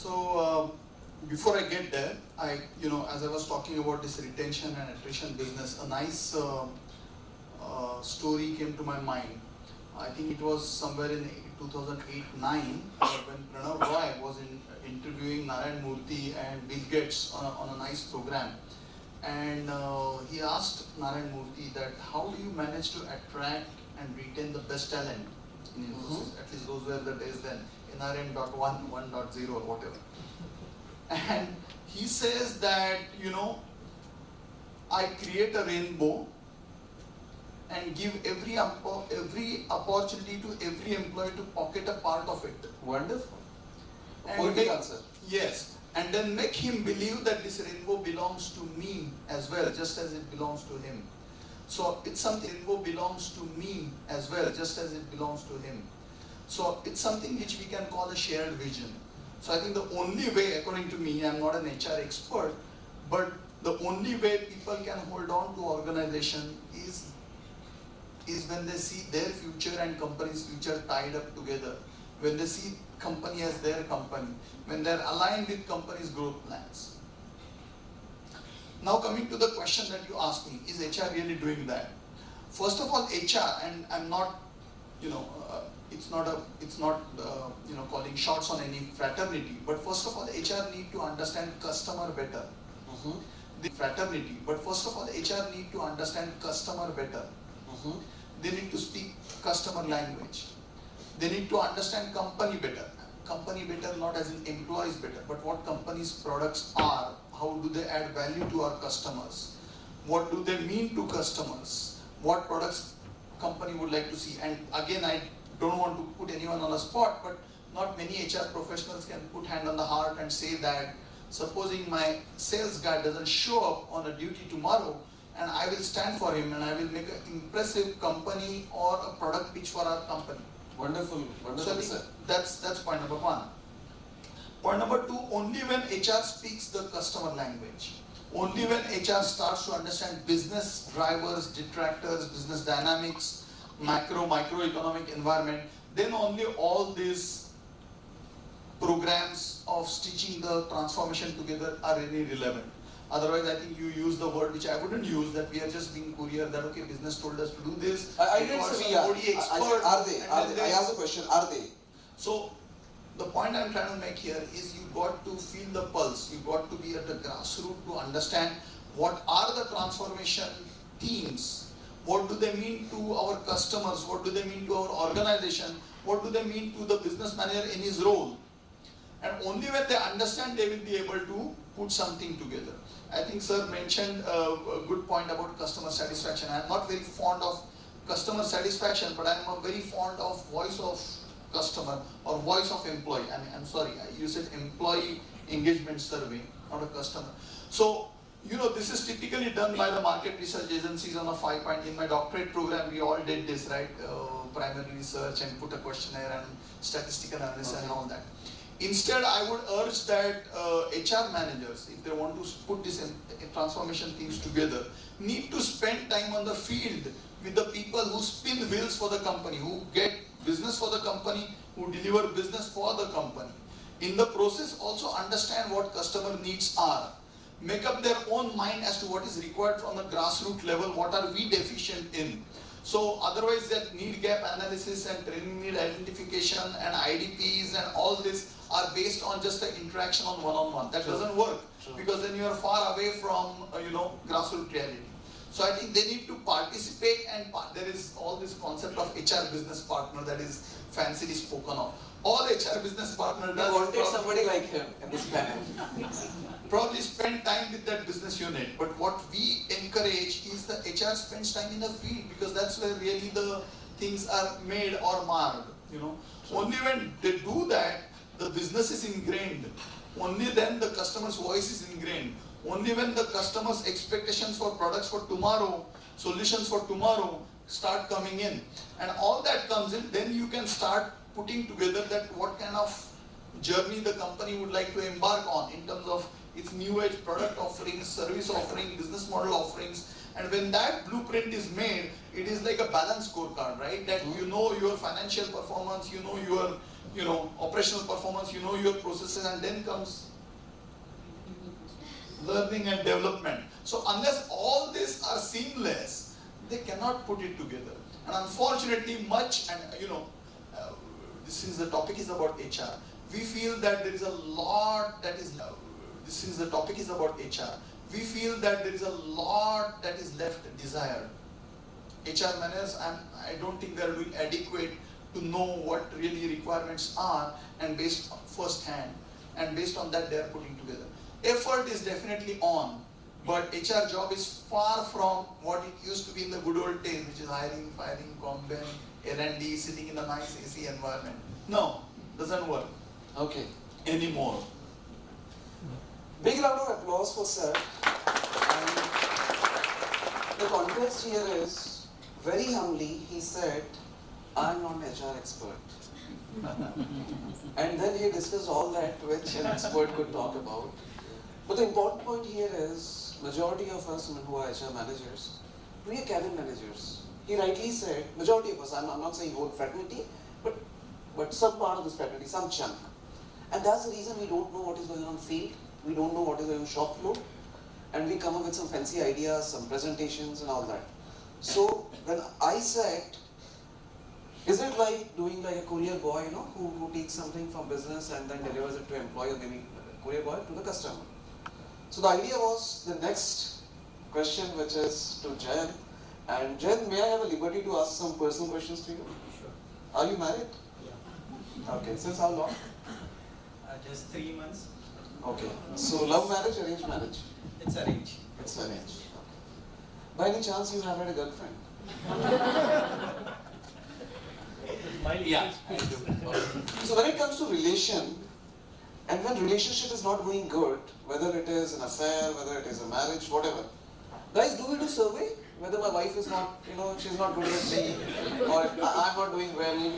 Before I get there, as I was talking about this retention and attrition business, a nice story came to my mind. I think it was somewhere in 2008-9 when Pranav Roy was interviewing Narayan Murthy and Bill Gates on a nice program. And he asked Narayan Murthy that how do you manage to attract and retain the best talent in Infosys? At least those were the days then, NRN.1, 1.0 or whatever. And he says that, I create a rainbow and give every opportunity to every employee to pocket a part of it. Wonderful. And answer. Yes. And then make him believe that this rainbow belongs to me as well, just as it belongs to him. So it's something, rainbow belongs to me as well, just as it belongs to him. So it's something which we can call a shared vision. So I think the only way, according to me, I'm not an HR expert, but the only way people can hold on to organization is when they see their future and company's future tied up together. When they see company as their company, when they're aligned with company's growth plans. Now coming to the question that you asked me, is HR really doing that? First of all, HR, and I'm not, it's not calling shots on any fraternity, but first of all, HR need to understand customer better. The fraternity, but first of all, HR need to understand customer better. They need to speak customer language. They need to understand company better. Company better not as in employees better, but what company's products are, how do they add value to our customers, what do they mean to customers, what products company would like to see. And again, I don't want to put anyone on a spot, but not many HR professionals can put hand on the heart and say that supposing my sales guy doesn't show up on a duty tomorrow, and I will stand for him and I will make an impressive company or a product pitch for our company. Wonderful, wonderful. So that's point number one. Point number two, only when HR speaks the customer language, only when HR starts to understand business drivers, detractors, business dynamics, microeconomic environment, then only all these programs of stitching the transformation together are really relevant. Otherwise, I think you use the word which I wouldn't use, that we are just being courier, that okay, business told us to do this. I didn't say we are. Are they? I asked the question, are they? So, the point I'm trying to make here is you got to feel the pulse, you got to be at the grassroots to understand what are the transformation themes, what do they mean to our customers, what do they mean to our organization, what do they mean to the business manager in his role. And only when they understand, they will be able to put something together. I think sir mentioned a good point about customer satisfaction. I'm not very fond of customer satisfaction, but I'm very fond of voice of customer or voice of employee. I'm sorry, you said employee engagement survey, not a customer. So, this is typically done by the market research agencies on a 5-point. In my doctorate program, we all did this, right? Primary research and put a questionnaire and statistical analysis and all that. Instead, I would urge that HR managers, if they want to put this transformation themes together, need to spend time on the field with the people who spin wheels for the company, who get business for the company, who deliver business for the company. In the process, also understand what customer needs are. Make up their own mind as to what is required from the grassroots level, what are we deficient in. So otherwise that need gap analysis and training need identification and IDPs and all this are based on just an interaction on one-on-one. That doesn't work because then you are far away from grassroots reality. So I think they need to participate, and there is all this concept of HR business partner that is fancily spoken of. All HR business partner does. You wanted somebody like him in this panel. Probably spend time with that business unit, but what we encourage is the HR spends time in the field, because that's where really the things are made or marred. Only when they do that, the business is ingrained. Only then the customer's voice is ingrained. Only when the customer's expectations for products for tomorrow, solutions for tomorrow start coming in, and all that comes in, then you can start putting together that what kind of journey the company would like to embark on in terms of its new age product offerings, service offering, business model offerings. And when that blueprint is made, it is like a balanced scorecard, right? That you know your financial performance, you know your operational performance, you know your processes, and then comes learning and development. So unless all these are seamless, they cannot put it together. And unfortunately, since the topic is about HR, we feel that there is a lot that is, since the topic is about HR, we feel that there is a lot that is left desired. HR managers, I don't think they are doing adequate to know what really requirements are, and based on first hand, and based on that they are putting together. Effort is definitely on, but HR job is far from what it used to be in the good old days, which is hiring, firing, combine, R&D, sitting in a nice AC environment. No, doesn't work. Okay. Anymore. Big round of applause for sir. And the context here is, very humbly, he said, I'm not an HR expert. And then he discussed all that which an expert could talk about. But the important point here is, majority of us who are HR managers, we are cabin managers. He rightly said, majority of us, I'm not saying whole fraternity, but some part of this fraternity, some chunk. And that's the reason we don't know what is going on field, we don't know what is going on shop floor, and we come up with some fancy ideas, some presentations and all that. So when I said, is it like doing like a courier boy, who takes something from business and then delivers it to employee, or maybe courier boy to the customer? So the idea was the next question, which is to Jen. And Jen, may I have a liberty to ask some personal questions to you? Sure. Are you married? Yeah. Okay. Since how long? Just 3 months. Okay. So love marriage, arranged marriage? It's arranged. It's arranged. Okay. By any chance you have had a girlfriend? Yeah, I do. So when it comes to relation, and when relationship is not going good, whether it is an affair, whether it is a marriage, whatever, guys, do we do survey? Whether my wife is not, she's not good with me, or I'm not doing well.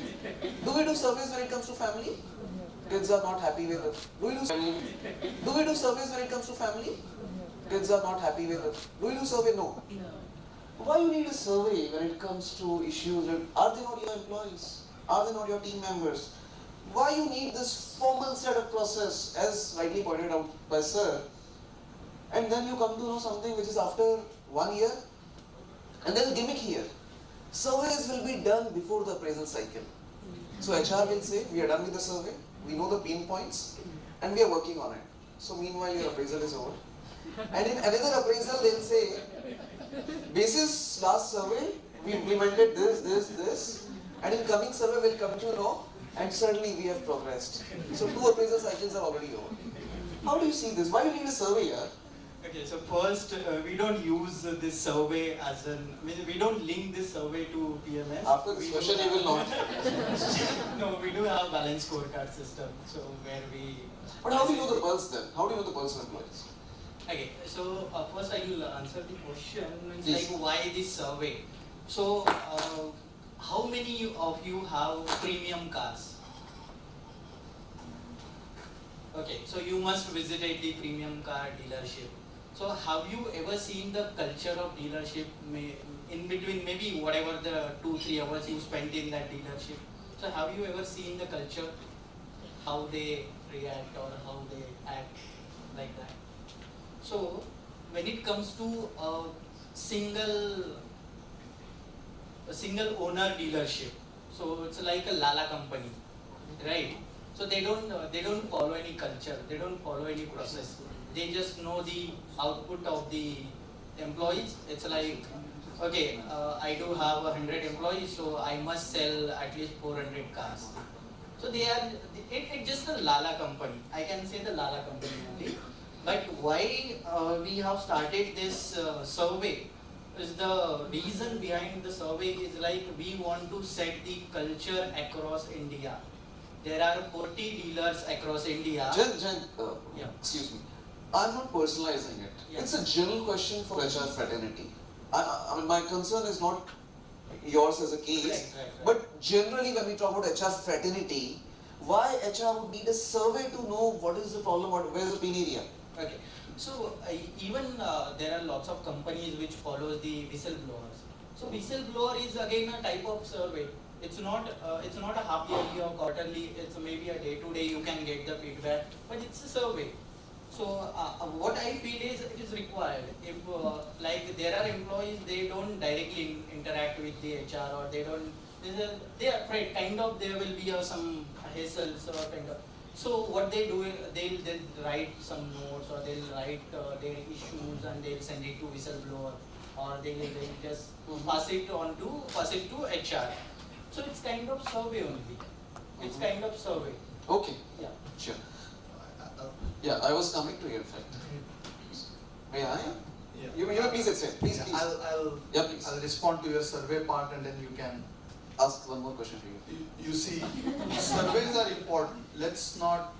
Do we do surveys when it comes to family? Kids are not happy with it. Do we do surveys when it comes to family? Kids are not happy with it. Do we do survey? No. Why you need a survey when it comes to issues? Are they not your employees? Are they not your team members? Why you need this formal set of process, as rightly pointed out by sir, and then you come to know something which is after 1 year, and there's a gimmick here. Surveys will be done before the appraisal cycle. So HR will say, we are done with the survey, we know the pain points, and we are working on it. So meanwhile your appraisal is over. And in another appraisal they'll say, basis last survey, we implemented this, and in coming survey we'll come to know, and certainly we have progressed. So 2 appraisal cycles are already over. How do you see this? Why do you need a survey here? Okay, so first, we don't use this survey as we don't link this survey to PMS. After this question, you will not. No, we do have a balanced scorecard system, so where we... But how do you know the pulse then? How do you know the pulse of employees? Okay, so first I will answer the question, Yes. like why this survey. So, how many of you have premium cars? Okay, so you must visit the premium car dealership. So have you ever seen the culture of dealership in between maybe whatever the 2-3 hours you spent in that dealership? So have you ever seen the culture, how they react or how they act like that? So when it comes to a single owner dealership, so it's like a Lala company, right? So they don't follow any culture, they don't follow any process. They just know the output of the employees. It's like, okay, I do have 100 employees, so I must sell at least 400 cars. So it's just a Lala company. I can say the Lala company only. But why we have started this survey is the reason behind the survey is like we want to set the culture across India. There are 40 dealers across India. Jen, yeah. Excuse me. I'm not personalizing it. Yeah. It's a general question for HR fraternity. I mean, my concern is not yours as a case, Right. but generally when we talk about HR fraternity, why HR would need a survey to know what is the problem, where is the pain area? Okay. So even there are lots of companies which follows the whistleblowers. So whistleblower is again a type of survey. It's not a half yearly or quarterly. It's maybe a day to day. You can get the feedback, but it's a survey. So what I feel is it is required. If like there are employees, they don't directly interact with the HR, or they don't. They are afraid. Kind of there will be some hassles or kind of. So what they do, they'll write some notes, or they'll write their issues and they'll send it to whistleblower, or they'll just pass it to HR. So it's kind of survey only. It's kind of survey. Okay. Yeah. Sure. Yeah, I was coming to you, in fact. May I? Yeah. You may please explain. Please, Yeah, please. Please. I'll respond to your survey part, and then you can Ask one more question to you. You see, surveys are important. Let's not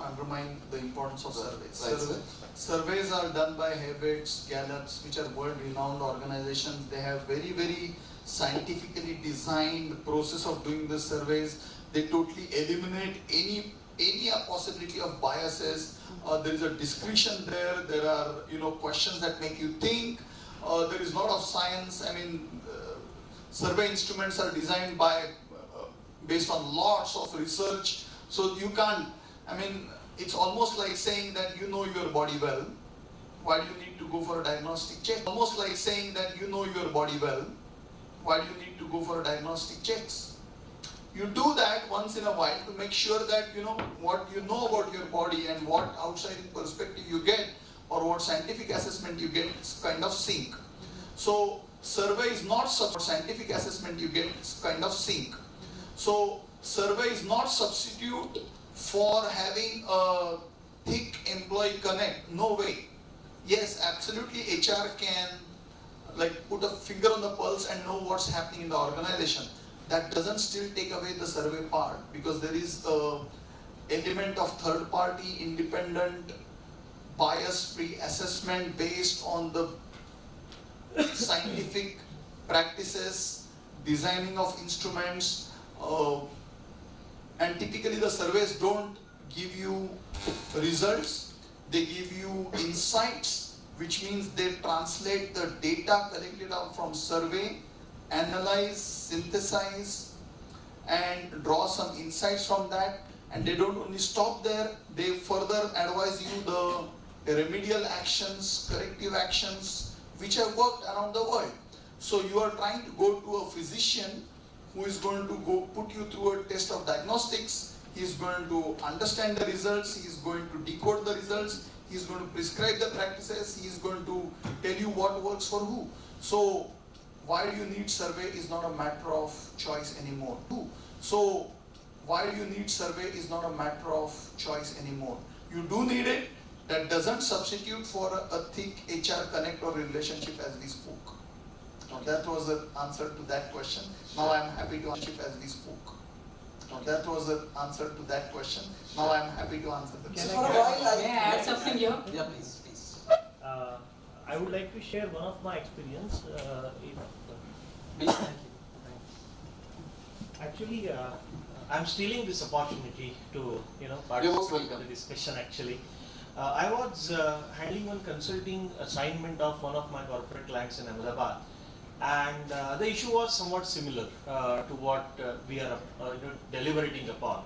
undermine the importance of surveys. Right. Surveys are done by Harvard's, Gallup's, which are world-renowned organizations. They have very, very scientifically designed process of doing the surveys. They totally eliminate any possibility of biases. There is a discretion there. There are questions that make you think. There is a lot of science. I mean, survey instruments are designed based on lots of research. So you can't. I mean, it's almost like saying that you know your body well. Why do you need to go for a diagnostic check? Almost like saying that you know your body well. Why do you need to go for a diagnostic checks? You do that once in a while to make sure that what you know about your body and what outside perspective you get, or what scientific assessment you get, is kind of sync. So survey is not scientific assessment you get, is kind of sync. So survey is not substitute for having a thick employee connect. No way. Yes, absolutely, HR can put a finger on the pulse and know what's happening in the organization. That doesn't still take away the survey part, because there is a element of third party, independent, bias-free assessment based on the scientific practices, designing of instruments, and typically the surveys don't give you results, they give you insights, which means they translate the data collected out from survey, analyze, synthesize, and draw some insights from that. And they don't only stop there, they further advise you the remedial actions, corrective actions, which have worked around the world. So you are trying to go to a physician who is going to go put you through a test of diagnostics. He is going to understand the results, he is going to decode the results, he is going to prescribe the practices, he is going to tell you what works for who. So why do you need survey is not a matter of choice anymore. So why do you need survey is not a matter of choice anymore. You do need it. That doesn't substitute for a thick HR connect or relationship as we spoke. That was the answer to that question. Now I am happy to answer as we spoke. That was the answer to that question. Now I am happy to answer the question. May I add something here? Yeah, please, please. I would like to share one of my experience. Please, thank you. Actually, I'm stealing this opportunity to You're most participate in welcome. the discussion. Actually, I was handling one consulting assignment of one of my corporate clients in Ahmedabad, and the issue was somewhat similar to what we are deliberating upon.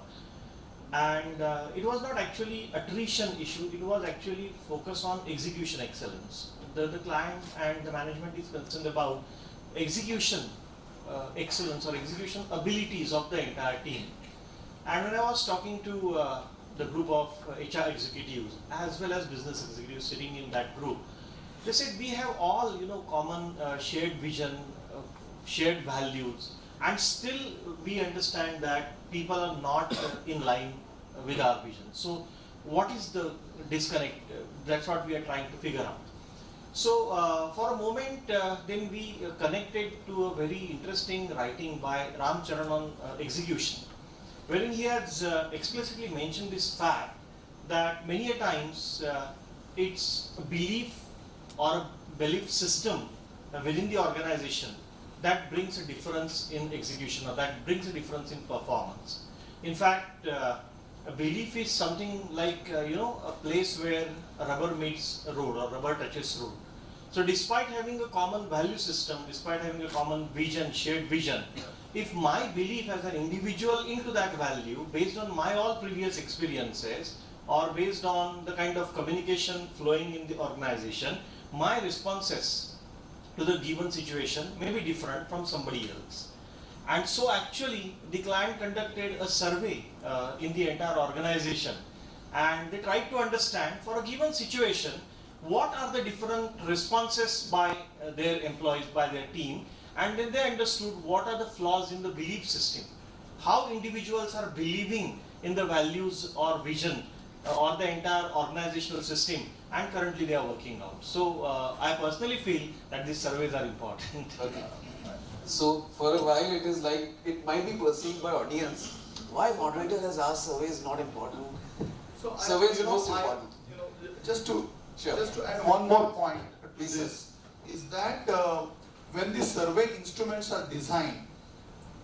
And it was not actually attrition issue, it was actually focus on execution excellence. The client and the management is concerned about execution excellence or execution abilities of the entire team. And when I was talking to the group of HR executives as well as business executives sitting in that group, they said we have all common shared vision, shared values, and still we understand that people are not in line with our vision. So what is the disconnect? That's what we are trying to figure out. So for a moment then we connected to a very interesting writing by Ram Charan on execution, wherein he has explicitly mentioned this fact that many a times it's a belief or a belief system within the organization that brings a difference in execution, or that brings a difference in performance. In fact, a belief is something like a place where a rubber meets a road or rubber touches road. So despite having a common value system, despite having a common vision, shared vision, if my belief as an individual into that value, based on my all previous experiences, or based on the kind of communication flowing in the organization, my responses to the given situation may be different from somebody else. And so actually the client conducted a survey in the entire organization, and they tried to understand for a given situation what are the different responses by their employees, by their team, and then they understood what are the flaws in the belief system, how individuals are believing in the values or vision or the entire organizational system, and currently they are working out. So I personally feel that these surveys are important. Okay. So for a while it is like, it might be perceived by audience, why moderator has asked survey is not important. So Survey is the most important. Just to Sure. just to add one more point to Please, this, is that when the survey instruments are designed,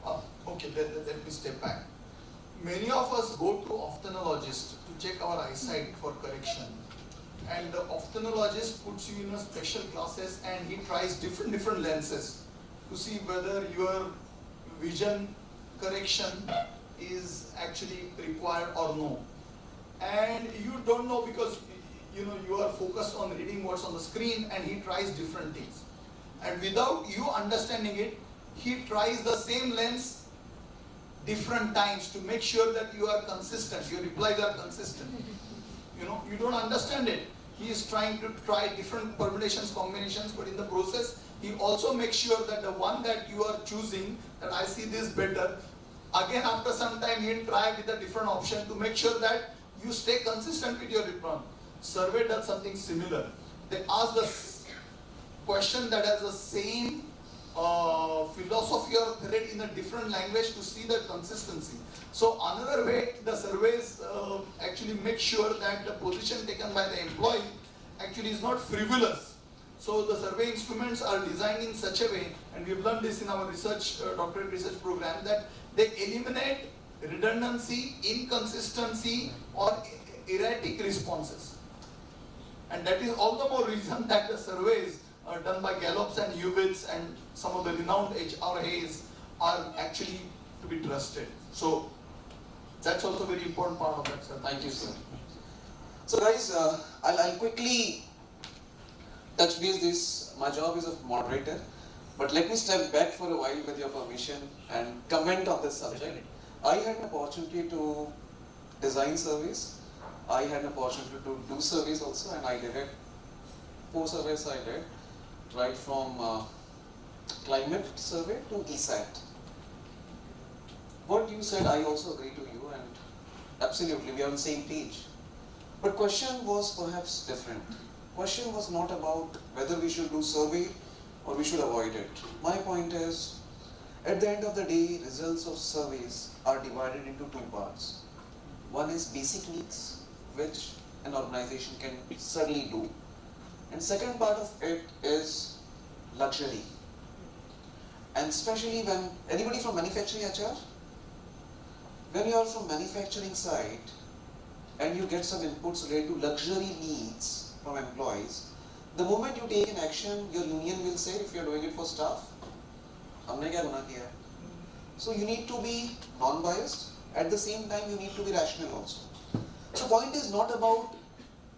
okay, let me step back. Many of us go to ophthalmologist to check our eyesight for correction, and the ophthalmologist puts you in a special classes and he tries different lenses to see whether your vision correction is actually required or no. And you don't know because you are focused on reading what's on the screen, and he tries different things. And without you understanding it, he tries the same lens different times to make sure that you are consistent, your replies are consistent. You don't understand it. He is trying to try different permutations, combinations, but in the process, he also makes sure that the one that you are choosing, that I see this better, again after some time he'll try with a different option to make sure that you stay consistent with your reply. Survey does something similar. They ask the question that has the same philosophy or thread in a different language to see the consistency. So another way the surveys actually make sure that the position taken by the employee actually is not frivolous. So the survey instruments are designed in such a way, and we've learned this in our research, doctorate research program, that they eliminate redundancy, inconsistency, or erratic responses. And that is all the more reason that the surveys done by Gallups and Hewitts and some of the renowned HRAs are actually to be trusted. So that's also a very important part of that, sir. Thank you, sir. So guys, I'll quickly touch base this. My job is of moderator, but let me step back for a while with your permission and comment on this subject. I had an opportunity to design surveys. I had an opportunity to do surveys also, and I did it. 4 surveys I did, right from climate survey to ESAT. What you said, I also agree to you, and absolutely we are on the same page. But question was perhaps different. Question was not about whether we should do survey or we should avoid it. My point is, at the end of the day, results of surveys are divided into 2 parts. One is basic needs, which an organization can certainly do. And second part of it is luxury. And especially when, anybody from manufacturing HR? When you are from manufacturing side and you get some inputs related to luxury needs from employees, the moment you take an action, your union will say, if you are doing it for staff, humne kya guna kiya? So you need to be non-biased. At the same time, you need to be rational also. So point is not about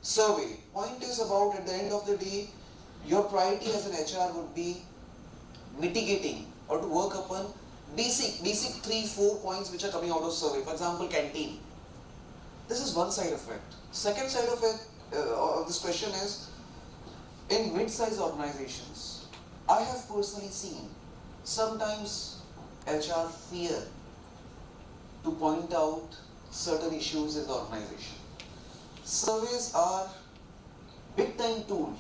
survey. Point is about, at the end of the day, your priority as an HR would be mitigating or to work upon basic 3-4 points which are coming out of survey. For example, canteen. This is one side of it. Second side of it, of this question is, in mid-sized organizations, I have personally seen sometimes HR fear to point out certain issues in the organization. Surveys are big time tool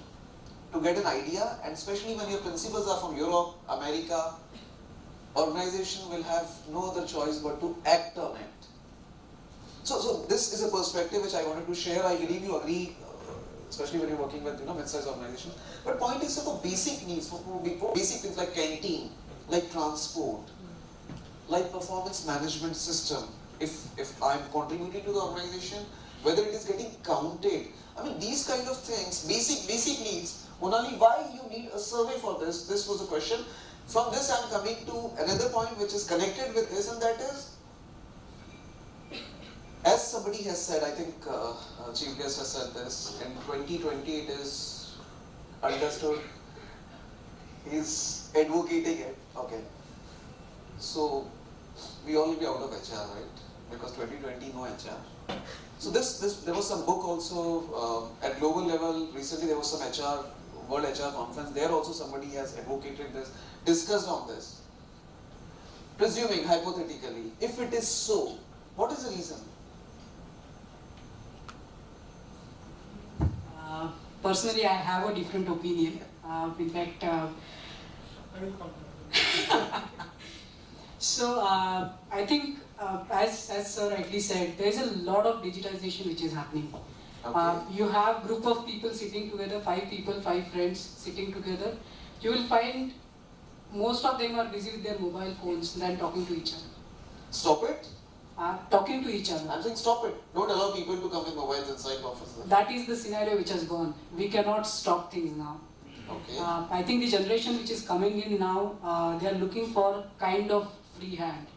to get an idea, and especially when your principals are from Europe, America, organization will have no other choice but to act on it. So this is a perspective which I wanted to share. I believe you agree, especially when you're working with mid-sized organizations. But point is, for basic needs, for basic things like canteen, like transport, like performance management system, if I'm contributing to the organization, whether it is getting counted. I mean, these kind of things, basic needs, Monali, why you need a survey for this? This was a question. From this I am coming to another point which is connected with this, and that is, as somebody has said, I think Chief Guest has said this, in 2020 it is understood, he's advocating it, okay. So, we all will be out of HR, right? Because 2020 no HR. So there was some book also at global level, recently there was some HR, World HR conference, there also somebody has advocated this, discussed on this. Presuming, hypothetically, if it is so, what is the reason? Personally, I have a different opinion. In fact, I will come. so I think, as Sir rightly said, there is a lot of digitization which is happening. Okay. You have group of people sitting together, 5 people, 5 friends sitting together. You will find most of them are busy with their mobile phones than talking to each other. Stop it? Talking to each other. I'm saying stop it. Don't allow people to come with mobiles inside the office. That is the scenario which has gone. We cannot stop things now. Okay. I think the generation which is coming in now, they are looking for kind of free hand.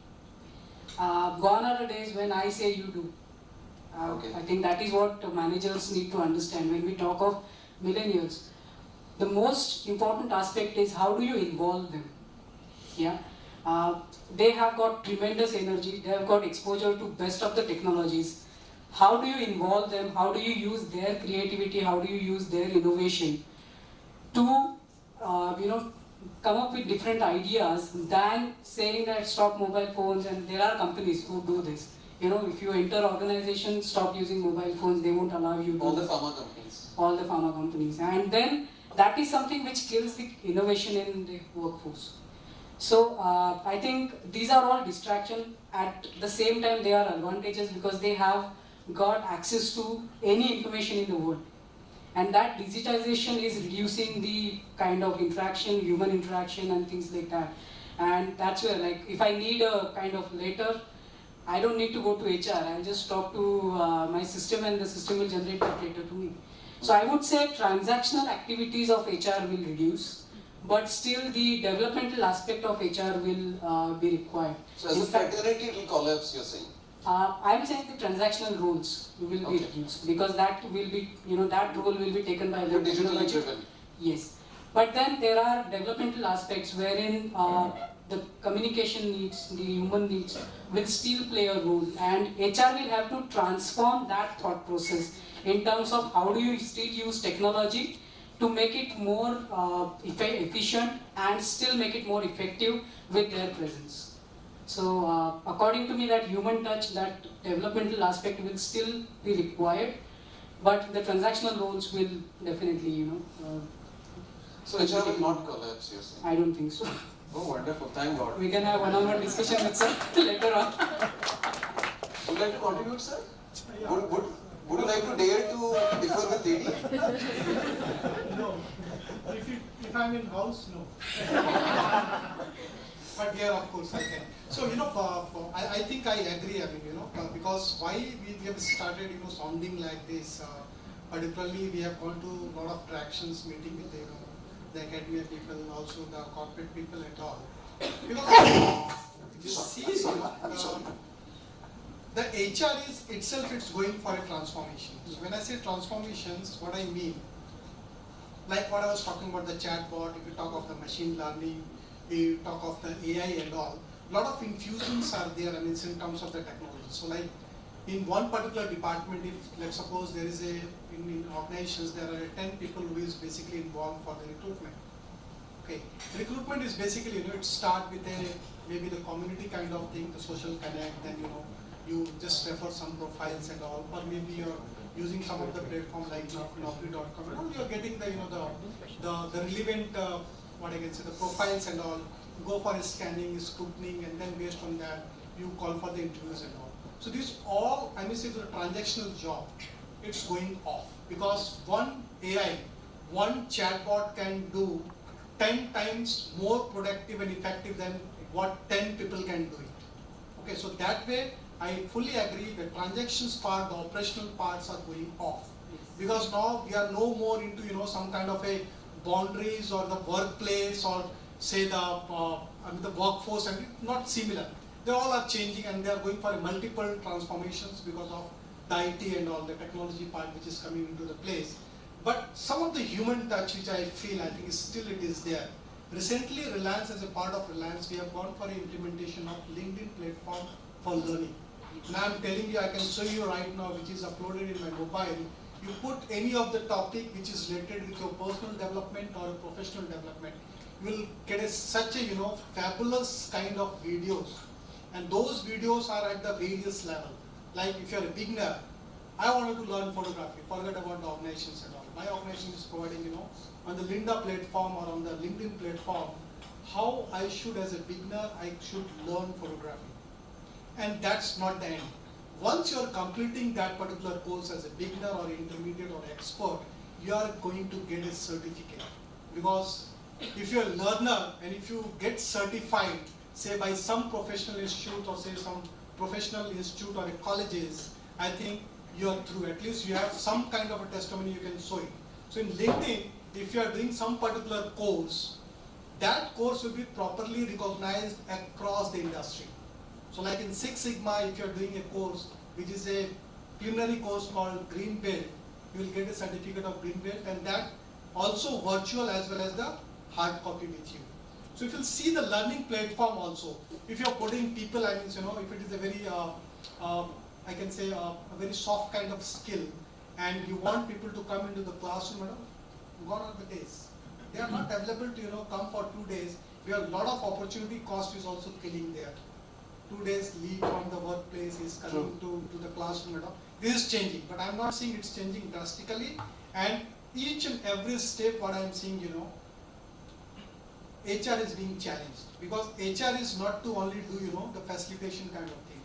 Gone are the days when I say you do. Okay. I think that is what managers need to understand. When we talk of millennials, the most important aspect is how do you involve them. Yeah. They have got tremendous energy, they have got exposure to best of the technologies. How do you involve them? How do you use their creativity? How do you use their innovation to come up with different ideas than saying that stop mobile phones? And there are companies who do this. If you enter organization, stop using mobile phones, they won't allow you to. All the pharma companies. All the pharma companies. And then that is something which kills the innovation in the workforce. So I think these are all distraction. At the same time, they are advantages because they have got access to any information in the world. And that digitization is reducing the kind of interaction, human interaction and things like that. And that's where, like, if I need a kind of letter, I don't need to go to HR. I'll just talk to my system and the system will generate that letter to me. So I would say transactional activities of HR will reduce, but still the developmental aspect of HR will be required. So as In a fact, fraternity it will collapse, you're saying? I'm saying the transactional roles will be Okay. reduced because that will be, that role will be taken by the Digitally technology. driven. Yes, but then there are developmental aspects wherein the communication needs, the human needs will still play a role, and HR will have to transform that thought process in terms of how do you still use technology to make it more efficient and still make it more effective with their presence. So according to me, that human touch, that developmental aspect will still be required, but the transactional roles will definitely, So HR will not collapse, you're saying? I don't think so. Oh, wonderful. Thank God. We can have one-on-one discussion with sir later on. Would you like to contribute, sir? Would you like to dare to differ with lady? No. If I'm in house, no. But here, of course, I can. So, I think I agree, because why we have started, sounding like this, particularly we have gone to a lot of tractions, meeting with, the academia people, also the corporate people and all. Because you see, the HR is itself, it's going for a transformation. So when I say transformations, what I mean, like what I was talking about the chatbot, if you talk of the machine learning, we talk of the AI and all, a lot of infusions are there, in terms of the technology. So like in one particular department, if let's suppose there is in organizations there are 10 people who is basically involved for the recruitment. Okay, recruitment is basically, it start with maybe the community kind of thing, the social connect, then you just refer some profiles and all, or maybe you're using some of the platform like Naukri.com and all, you're getting the the relevant what I can say, the profiles and all, go for a scanning, scrutining, and then based on that, you call for the interviews and all. So this all, I may say, the transactional job, it's going off. Because one AI, one chatbot can do 10 times more productive and effective than what 10 people can do it. Okay, so that way, I fully agree the transactions part, the operational parts are going off. Because now we are no more into, some kind of a boundaries or the workplace or say the workforce, and not similar. They all are changing and they are going for multiple transformations because of the IT and all the technology part which is coming into the place. But some of the human touch which I feel, I think still it is there. Recently, Reliance, as a part of Reliance, we have gone for an implementation of LinkedIn platform for learning. Now I'm telling you, I can show you right now, which is uploaded in my mobile. You put any of the topic which is related with your personal development or professional development, you will get such a fabulous kind of videos, and those videos are at the various level. Like if you are a beginner, I wanted to learn photography, forget about the organizations and all. My organization is providing, on the Lynda platform or on the LinkedIn platform, how I should, as a beginner, I should learn photography. And that's not the end. Once you are completing that particular course as a beginner or intermediate or expert, you are going to get a certificate. Because if you're a learner and if you get certified, say by some professional institute or say some professional institute or colleges, I think you are through. At least you have some kind of a testimony you can show it. So in LinkedIn, if you are doing some particular course, that course will be properly recognized across the industry. So like in Six Sigma, if you are doing a course which is a preliminary course called Green Belt, you will get a certificate of Green Belt, and that also virtual as well as the hard copy with you. So if you see the learning platform also, if you are putting people, I mean, if it is a very, I can say a very soft kind of skill, and you want people to come into the classroom, gone are the days. They are not available to come for 2 days. We have a lot of opportunity cost is also killing there. 2 days leave from the workplace is coming to the classroom. This is changing, but I'm not saying it's changing drastically. And each and every step, what I'm seeing, HR is being challenged, because HR is not to only do the facilitation kind of thing.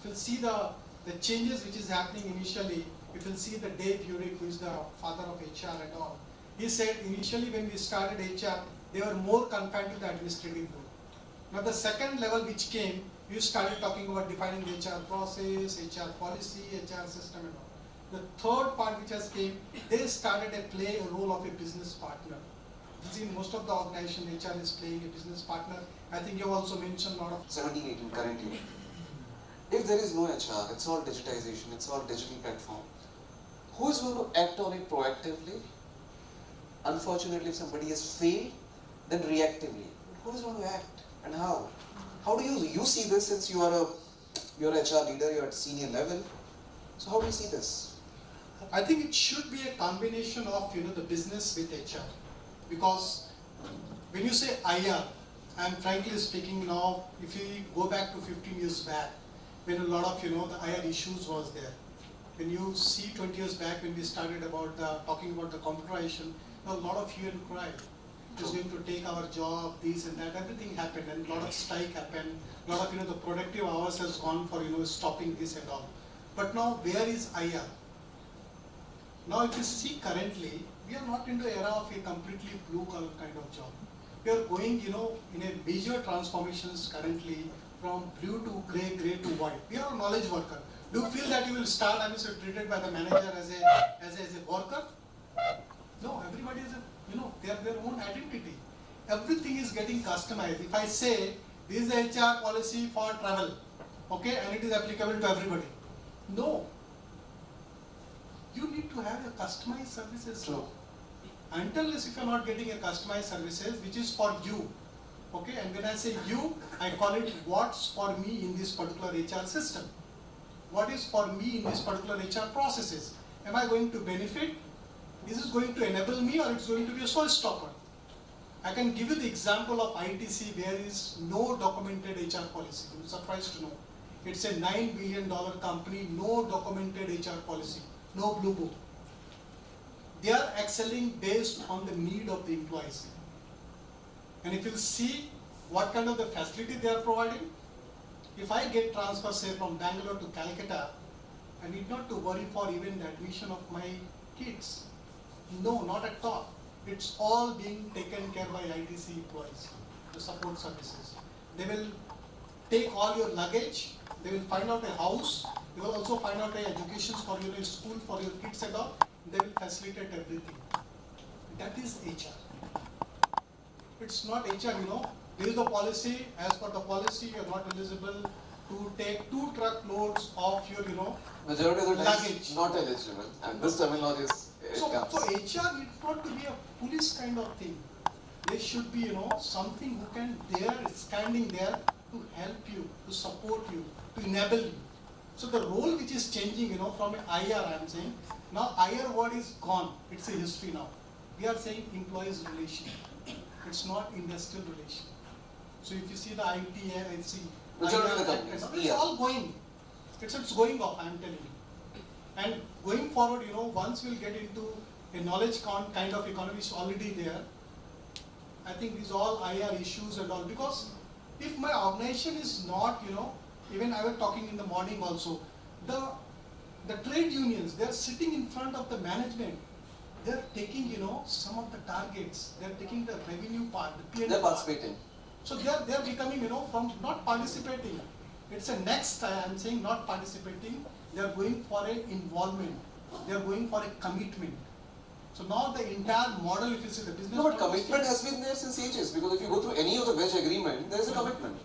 If you'll see the changes which is happening initially, if you'll see the Dave Urich, who is the father of HR and all, he said initially when we started HR, they were more confined to the administrative role. Now the second level which came, you started talking about defining HR process, HR policy, HR system and all. The third part which has came, they started to play a role of a business partner. You see, in most of the organization, HR is playing a business partner. I think you also mentioned a lot of 17, 18 currently. If there is no HR, it's all digitization, it's all digital platform. Who is going to act on it proactively? Unfortunately, if somebody has failed, then reactively. Who is going to act and how? How do you see this, since you're HR leader, you're at senior level? So how do you see this? I think it should be a combination of the business with HR, because when you say IR, and frankly speaking now, if you go back to 15 years back, when a lot of the IR issues was there. When you see 20 years back when we started about talking about the computerization, a lot of hue and cry. It was going to take our job, this and that, everything happened, and a lot of strike happened, a lot of the productive hours has gone for stopping this and all. But now where is IR? Now if you see currently, we are not in the era of a completely blue collar kind of job. We are going in a major transformations currently from blue to gray, gray to white. We are a knowledge worker. Do you feel that you will start, treated by the manager as a worker? No, everybody is they have their own identity. Everything is getting customized. If I say this is the HR policy for travel, okay, and it is applicable to everybody. No. You need to have a customized services. True. Until if you are not getting a customized services which is for you, okay, and when I say you, I call it what's for me in this particular HR system. What is for me in this particular HR processes? Am I going to benefit? Is this going to enable me, or it's going to be a showstopper? I can give you the example of ITC where is no documented HR policy. You'll be surprised to know. It's a $9 billion company, no documented HR policy, no blue book. They are excelling based on the need of the employees. And if you see what kind of the facility they are providing, if I get transfer say from Bangalore to Calcutta, I need not to worry for even the admission of my kids. No, not at all. It's all being taken care by ITC employees, the support services. They will take all your luggage, they will find out a house, they will also find out a education for your school for your kids and all, they will facilitate everything. That is HR. it's not HR, there is a policy, as per the policy, you're not eligible to take 2 truckloads of your, Majority of the times luggage. not eligible, and this terminology is So comes. HR needs not to be a police kind of thing. There should be, something who can standing there to help you, to support you, to enable you. So the role which is changing, from IR, I'm saying, now IR word is gone. It's a history now. We are saying employees relation. It's not industrial relation. So if you see the IT, IC, Majority of the companies, it's all going. It's going off, I'm telling you. And going forward, once we'll get into a knowledge kind of economy is already there. I think these all IR issues and all, because if my organization is not, even I was talking in the morning also, the trade unions, they're sitting in front of the management. They're taking, some of the targets. They're taking the revenue part, the P&L They're part. participating. So they're becoming, from not participating. It's a next, I'm saying not participating. They're going for an involvement. They're going for a commitment. So now the entire model, if you see the business No, but model, commitment has been there since ages, because if you go through any of the wage agreement, there is a commitment.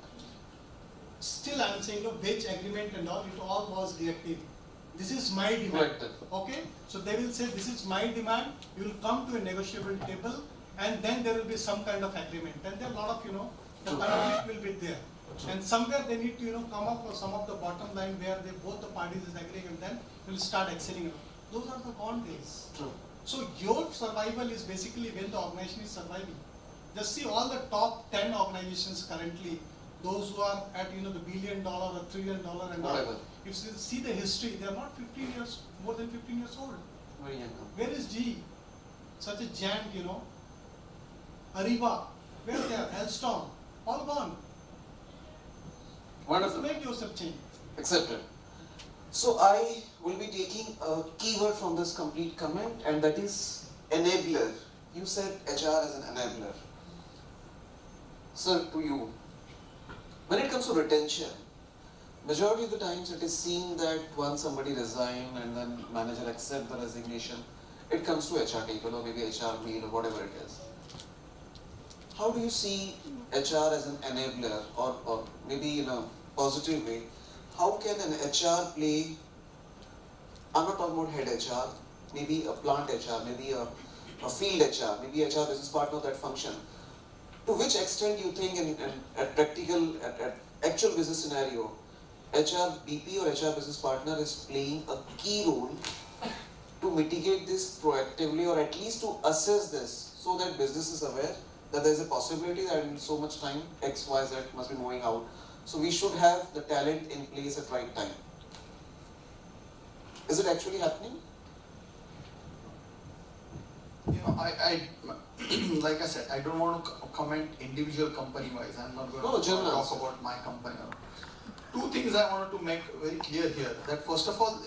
still I'm saying wage agreement and all, it all was directive. This is my demand. Corrective. Okay? So they will say this is my demand, you will come to a negotiable table and then there will be some kind of agreement. And there are a lot of, the conflict will be there. And somewhere they need to, come up with some of the bottom line where both the parties is agreeing and then will start excelling. Those are the gone days. True. So your survival is basically when the organization is surviving. Just see all the top 10 organizations currently, those who are at the $1 billion or $1 trillion and all. Whatever. If you see the history, they are not 15 years, more than 15 years old. Very young. Where is GE? Such a giant, Ariba, where they are, Alstom, all gone. Wonderful. Make yourself change. Accepted. So I will be taking a keyword from this complete comment, and that is enabler. You said HR as an enabler. Sir, to you. When it comes to retention, majority of the times it is seen that once somebody resigns and then manager accepts the resignation, it comes to HR table or maybe HR mail or whatever it is. How do you see HR as an enabler, or maybe in a positive way? How can an HR play, I'm not talking about head HR, maybe a plant HR, maybe a field HR, maybe HR business partner, that function. To which extent you think in at actual business scenario, HR BP or HR business partner is playing a key role to mitigate this proactively, or at least to assess this, so that business is aware that there is a possibility that in so much time X, Y, Z must be moving out. So we should have the talent in place at right time. Is it actually happening? I like I said, I don't want to comment individual company wise. I'm not going to general talk answer. about my company. Two things I wanted to make very clear here. That first of all,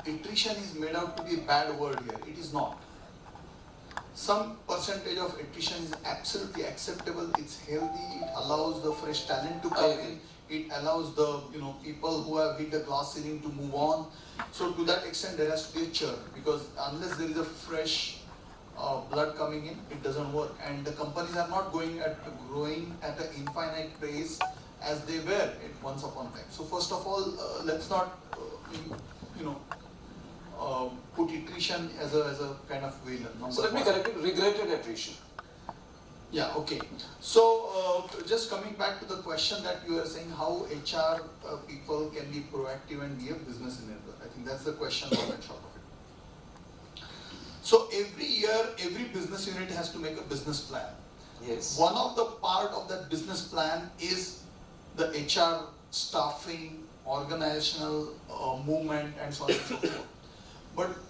attrition is made out to be a bad word here. It is not. Some percentage of attrition is absolutely acceptable. It's healthy. It allows the fresh talent to come in. It allows the people who have hit the glass ceiling to move on. So to that extent, there has to be a churn, because unless there is a fresh blood coming in, it doesn't work. And the companies are not growing at an infinite pace as they were at once upon a time. So first of all, let's not put attrition as a kind of villain. So let me correct it, regretted attrition. Yeah, okay. So just coming back to the question that you were saying, how HR people can be proactive and be a business enabler. I think that's the question on that short of it. So every year, every business unit has to make a business plan. Yes. One of the part of that business plan is the HR staffing, organizational movement, and so on and so forth.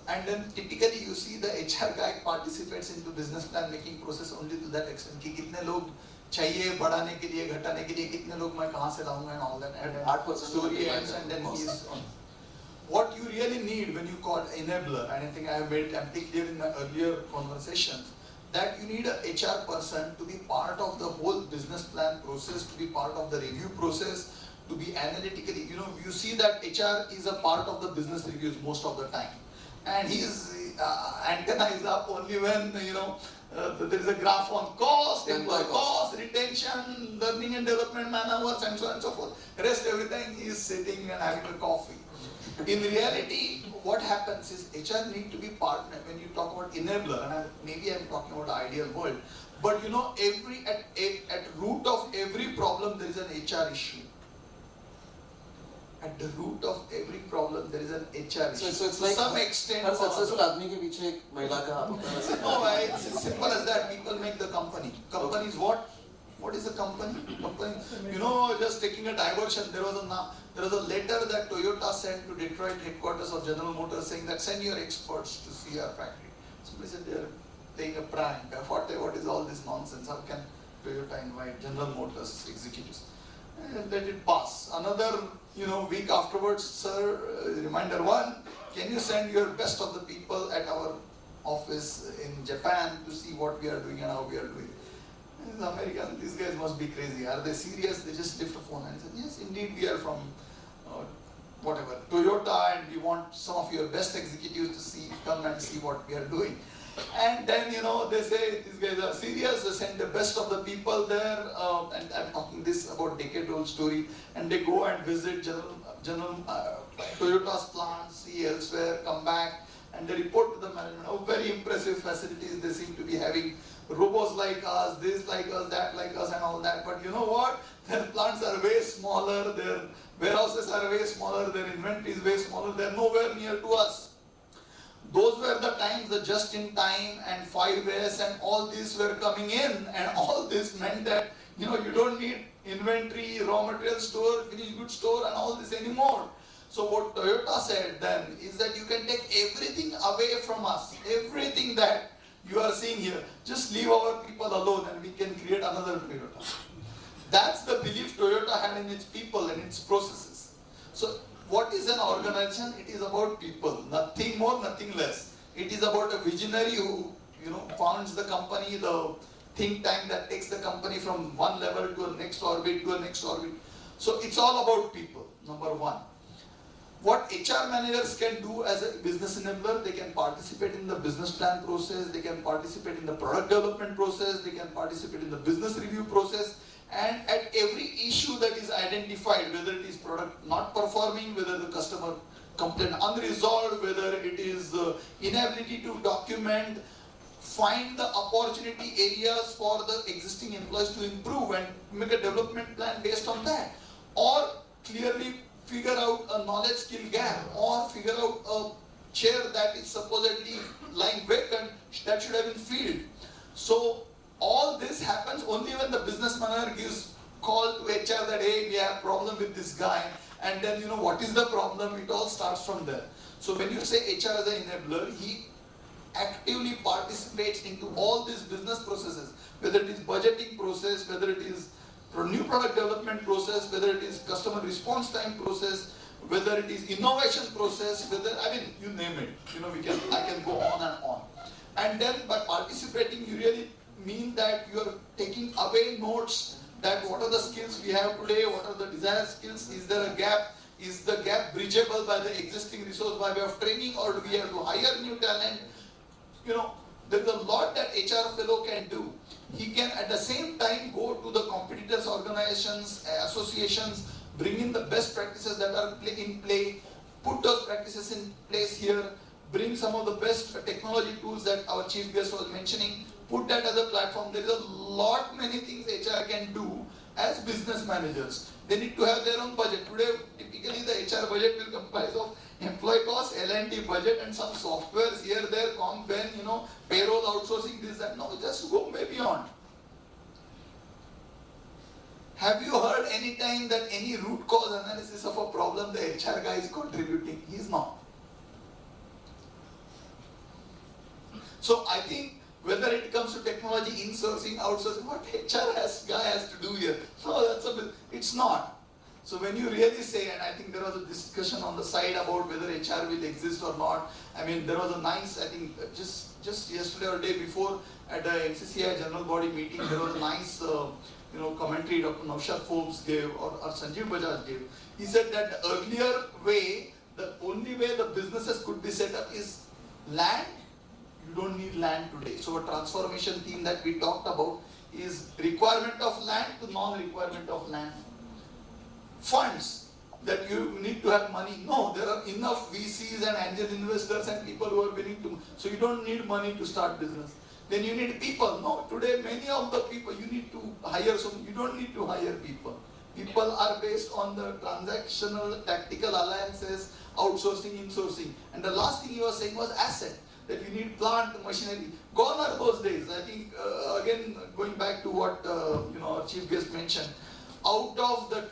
And then typically you see the HR guy participates into business plan making process only to that extent कि कितने लोग चाहिए बढ़ाने के लिए घटाने के लिए कितने लोग मैं कहाँ से लाऊंगा and all that, and then 8% story ends and then he is on. What you really need when you call enabler, and I think I have made it clear in my earlier conversations, that you need a HR person to be part of the whole business plan process, to be part of the review process, to be analytically, you see that HR is a part of the business reviews most of the time. and his antenna is up only when there is a graph on cost, employee cost, retention, learning and development man hours, and so on and so forth. Rest everything he is sitting and having a coffee. In reality, what happens is HR need to be partner. When you talk about enabler, and maybe I'm talking about ideal world, but at root of every problem there is an HR issue. At the root of every problem there is an HR issue. So it's like to some extent. Her successful आदमी के पीछे एक महिला का हाथ होता है. No, it's as simple as that. People make the company. Company is what? What is a company? Company. Just taking a diversion. There was a letter that Toyota sent to Detroit headquarters of General Motors saying that send your experts to see our factory. Somebody said they are playing a prank. What is all this nonsense? How can Toyota invite General Motors executives? And let it pass. Another week afterwards, sir, reminder one, can you send your best of the people at our office in Japan to see what we are doing and how we are doing? And the Americans, these guys must be crazy. Are they serious? They just lift a phone and say, yes, indeed, we are from Toyota, and we want some of your best executives to come and see what we are doing. And then, they say these guys are serious, they send the best of the people there, and I'm talking this about decade-old story, and they go and visit Toyota's plants, see elsewhere, come back, and they report to the management, oh, very impressive facilities they seem to be having, robots like us, this like us, that like us, and all that, but you know what? Their plants are way smaller, their warehouses are way smaller, their inventory is way smaller, they're nowhere near to us. Those were the times, the just-in-time and 5S and all these were coming in, and all this meant that you don't need inventory, raw material store, finished goods store, and all this anymore. So what Toyota said then is that you can take everything away from us, everything that you are seeing here. Just leave our people alone, and we can create another Toyota. That's the belief Toyota had in its people and its processes. So what is an organization? It is about people, nothing more, nothing less. It is about a visionary who, founds the company, the think tank that takes the company from one level to a next orbit, So it's all about people, number one. What HR managers can do as a business enabler, they can participate in the business plan process, they can participate in the product development process, they can participate in the business review process, and at every issue that is identified, whether it is product not performing, whether the customer complaint unresolved, whether it is inability to document, find the opportunity areas for the existing employees to improve and make a development plan based on that, or clearly figure out a knowledge skill gap, or figure out a chair that is supposedly lying vacant that should have been filled. So all this happens only when the business manager gives call to HR that, hey, we have problem with this guy, and then what is the problem, it all starts from there. So when you say HR as an enabler, he actively participates into all these business processes, whether it is budgeting process, whether it is new product development process, whether it is customer response time process, whether it is innovation process, you name it. I can go on and on. And then by participating, you really mean that you are taking away notes that what are the skills we have today, what are the desired skills, is there a gap, is the gap bridgeable by the existing resource by way of training, or do we have to hire new talent? There's a lot that HR fellow can do. He can at the same time go to the competitors, organizations, associations, bring in the best practices that are in play, put those practices in place here, bring some of the best technology tools that our chief guest was mentioning, put that as a platform. There is a many things HR can do as business managers. They need to have their own budget. Today, typically the HR budget will comprise of employee cost, L&D budget, and some softwares here, there, payroll, outsourcing, this, that. No, just go way beyond. Have you heard any time that any root cause analysis of a problem the HR guy is contributing? He is not. So I think whether it comes to technology, insourcing, outsourcing, what HR guy has to do here? No, it's not. So when you really say, and I think there was a discussion on the side about whether HR will exist or not. There was a nice, just yesterday or day before at the NCCI General Body meeting, there was a nice commentary Dr. Naushad Forbes gave, or Sanjeev Bajaj gave. He said that the earlier way, the only way the businesses could be set up is Land, you don't need land today. So a transformation theme that we talked about is requirement of land to non-requirement of land. Funds, that you need to have money. No, there are enough VCs and angel investors and people who are willing to, so you don't need money to start business. Then you need people. No, today many of the people, you need to hire some, you don't need to hire people. People are based on the transactional, tactical alliances, outsourcing, insourcing. And the last thing you were saying was asset, that you need plant, machinery. Gone are those days. I think, again, going back to what our chief guest mentioned, out of the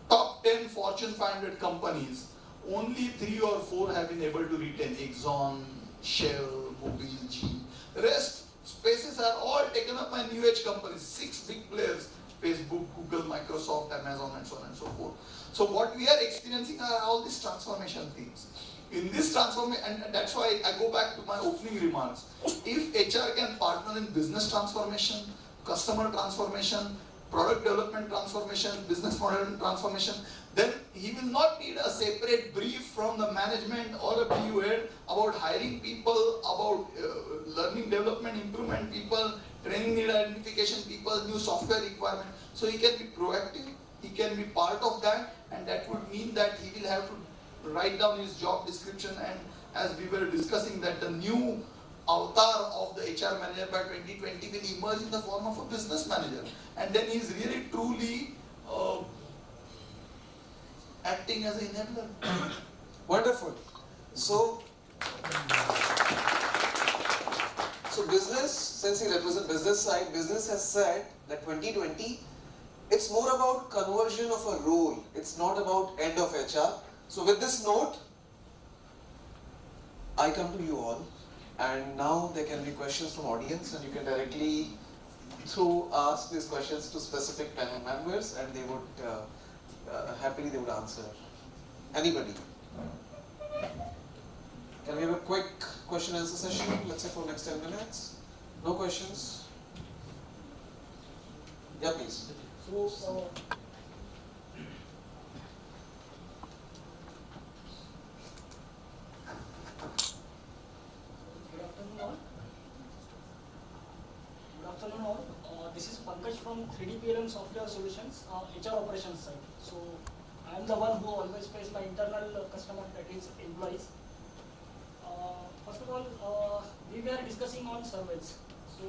top 10 Fortune 500 companies, only 3 or 4 have been able to retain. Exxon, Shell, Mobil, GE. The rest spaces are all taken up by new age companies, 6 big players, Facebook, Google, Microsoft, Amazon, and so on and so forth. So what we are experiencing are all these transformation themes. In this transformation, and that's why I go back to my opening remarks. If HR can partner in business transformation, customer transformation, product development transformation, business model transformation, then he will not need a separate brief from the management or a BU head about hiring people, about learning development, improvement people, training need identification people, new software requirement. So he can be proactive, he can be part of that, and that would mean that he will have to write down his job description, and as we were discussing that the new avatar of the HR manager by 2020 will emerge in the form of a business manager, and then he is really truly acting as an enabler. Wonderful. So business, since he represents business side, business has said that 2020, it's more about conversion of a role. It's not about end of HR. So with this note, I come to you all, and now there can be questions from audience, and you can directly ask these questions to specific panel members, and they would happily they would answer. Anybody? Can we have a quick question and answer session? Let's say for next 10 minutes. No questions? Yeah, please. So, good afternoon all. Good afternoon all. This is Pankaj from 3D PLM Software Solutions, HR operations side. So I am the one who always face my internal customer, that is employees. First of all, we were discussing on surveys. So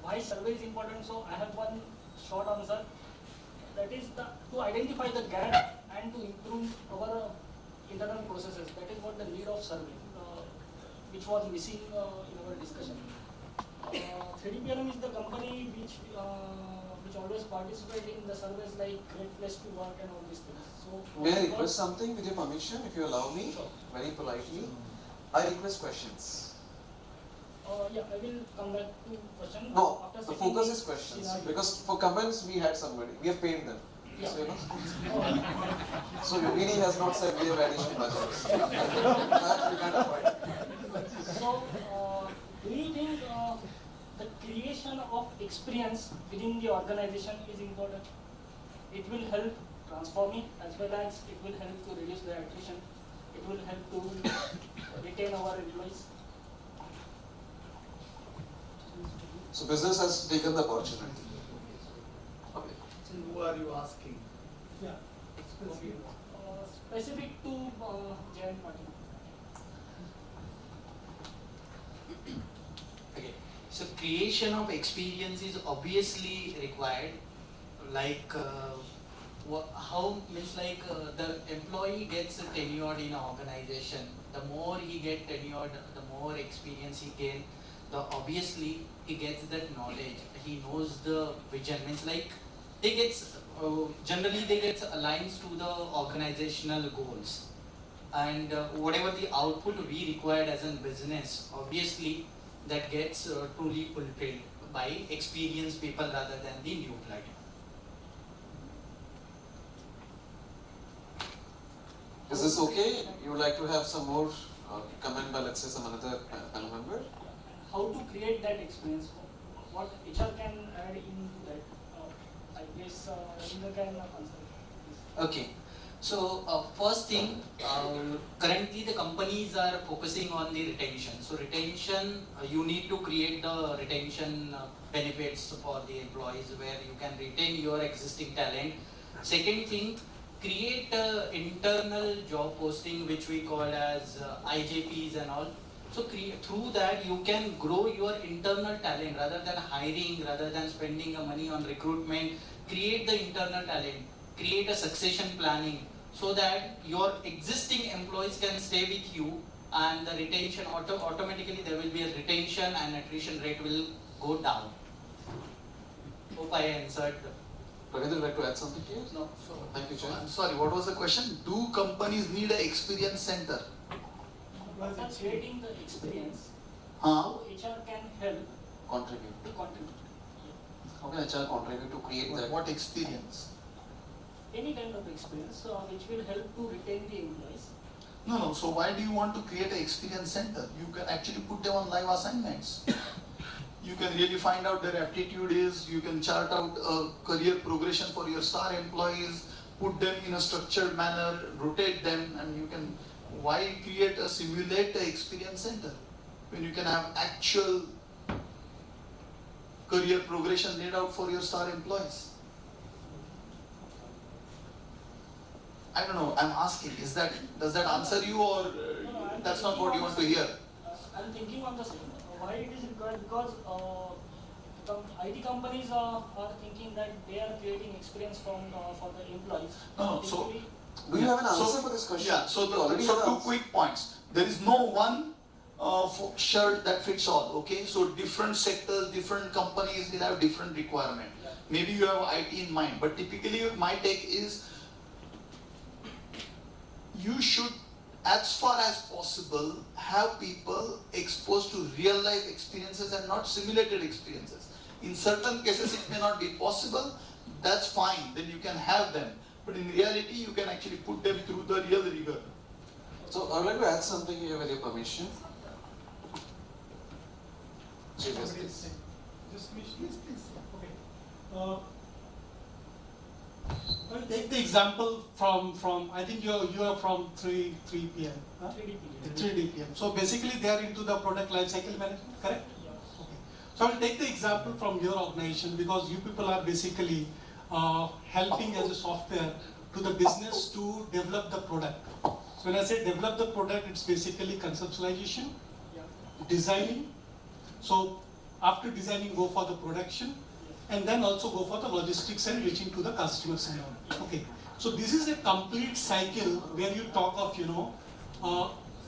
why survey is important? So I have one short answer. That is to identify the gap and to improve our internal processes. That is what the need of survey, which was missing in our discussion. 3D PLM is the company which always participate in the surveys like Great Place to Work and all these things. So may I request something with your permission, if you allow me, very politely? I request questions. Yeah, I will come back to question. No, after the setting focus the is questions, scenario. because for comments we had somebody, we have paid them. Yeah. So, so Yogini has not said we have additional budgets. That we can't avoid. So, do you think the creation of experience within the organization is important? It will help transforming as well as it will help to reduce the attrition. It will help to retain our employees. So business has taken the opportunity. Okay. Who are you asking? Yeah. Specific to Jayant Patil. Okay, so creation of experience is obviously required. Like how means like the employee gets tenured in an organization. The more he get tenured, the more experience he gain. The obviously he gets that knowledge. He knows the vision. Means like they gets generally they get aligns to the organizational goals. And whatever the output we required as a business, obviously that gets truly fulfilled by experienced people rather than the new blood. Is this okay? You would like to have some more comment by, let's say, some another panel member? How to create that experience? What HR can add into that? I guess Ravindra can answer this. Okay, So first thing, currently the companies are focusing on the retention. So retention, you need to create the retention benefits for the employees where you can retain your existing talent. Second thing, create internal job posting which we call as IJPs and all. So through that you can grow your internal talent rather than hiring, rather than spending money on recruitment. Create the internal talent, create a succession planning so that your existing employees can stay with you, and the retention automatically there will be a retention and attrition rate will go down. Hope I answered. Praveen, would you like to add something here? No. Thank you, Chair. I'm sorry, what was the question? Do companies need an experience center? After creating the experience, Huh? how HR can help Contribute. to contribute. How can HR contribute to create that? What experience? Any kind of experience which will help to retain the employees. No. So why do you want to create an experience center? You can actually put them on live assignments. You can really find out their aptitude is, you can chart out a career progression for your star employees, put them in a structured manner, rotate them, and you can, why create a simulate experience center when you can have actual career progression laid out for your star employees? I don't know, I'm asking, does that answer you, or that's not what you want to hear? I'm thinking on the same. Why it is required? Because IT companies are thinking that they are creating experience for the employees. No, so Do you have an answer for this question? Yeah, so, You already so have two an answer. quick points. There is no one shirt that fits all, okay? So different sectors, different companies will have different requirement. Yeah. Maybe you have IT in mind, but typically my take is you should, as far as possible, have people exposed to real life experiences and not simulated experiences. In certain cases it may not be possible, that's fine, then you can have them. But in reality, you can actually put them through the real rigor. So I would like to add something here with your permission. Chief Justice. Just please. Okay. Well, take the example from I think you are from 3 p.m. Huh? 3 p.m. So basically they are into the product lifecycle management, correct? Yeah. Okay. So I will take the example from your organization because you people are basically helping as a software to the business to develop the product. So when I say develop the product, it's basically conceptualization, Yeah. designing. So after designing, go for the production, and then also go for the logistics and reaching to the customers and all. Okay. So this is a complete cycle where you talk of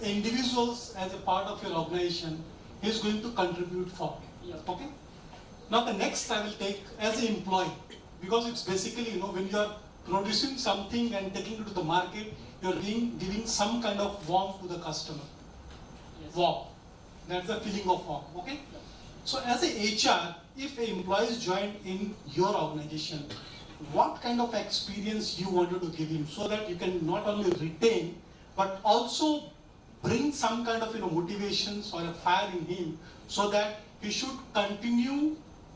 individuals as a part of your organization is going to contribute for. Yeah. Okay. Now the next I will take as an employee, because it's basically when you are producing something and taking it to the market, you are giving some kind of warmth to the customer. Yes. Warmth. That's the feeling of warmth. Okay. So as a HR, if an employee is joined in your organization, what kind of experience you wanted to give him so that you can not only retain but also bring some kind of motivations or a fire in him so that he should continue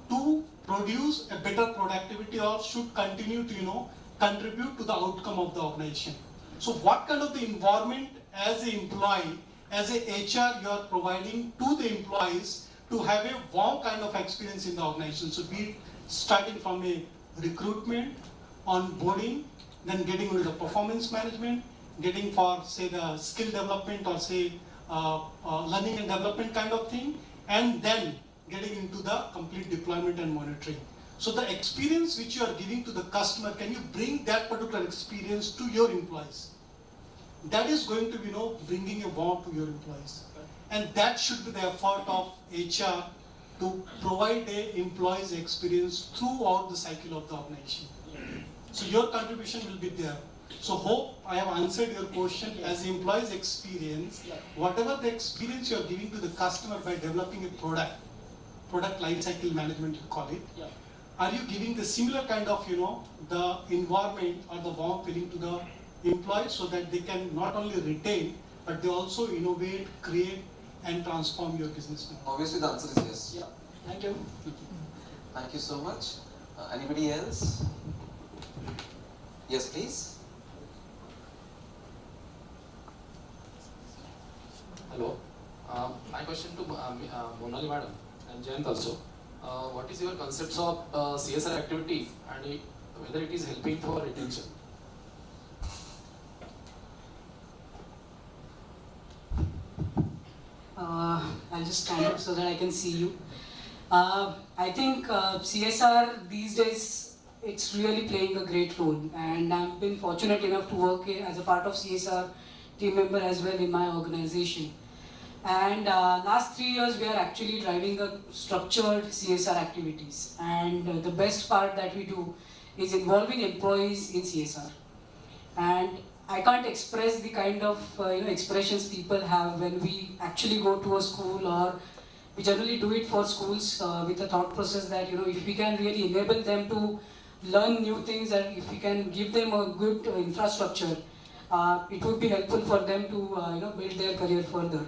to produce a better productivity or should continue to contribute to the outcome of the organization. So what kind of the environment as an employee, as a HR you are providing to the employees to have a warm kind of experience in the organization. So be it starting from a recruitment, onboarding, then getting into the performance management, getting for say the skill development or say learning and development kind of thing, and then getting into the complete deployment and monitoring. So the experience which you are giving to the customer, can you bring that particular experience to your employees? That is going to be bringing a warmth to your employees. And that should be the effort of HR to provide a employee's experience throughout the cycle of the organization. So your contribution will be there. So hope I have answered your question. As the employee's experience, whatever the experience you are giving to the customer by developing a product lifecycle management you call it, Yeah. are you giving the similar kind of the environment or the warm feeling to the employees so that they can not only retain but they also innovate, create and transform your business model? Obviously the answer is yes. Yeah. Thank you. Thank you so much. Anybody else? Yes, please. Hello. My question to Monali madam and Jayant also. What is your concepts of CSR activity and whether it is helping for retention? I'll just stand up so that I can see you. I think CSR these days, it's really playing a great role, and I've been fortunate enough to work as a part of CSR team member as well in my organization. And last 3 years, we are actually driving a structured CSR activities. And the best part that we do is involving employees in CSR. And I can't express the kind of expressions people have when we actually go to a school, or we generally do it for schools with the thought process that if we can really enable them to learn new things, and if we can give them a good infrastructure, it would be helpful for them to build their career further.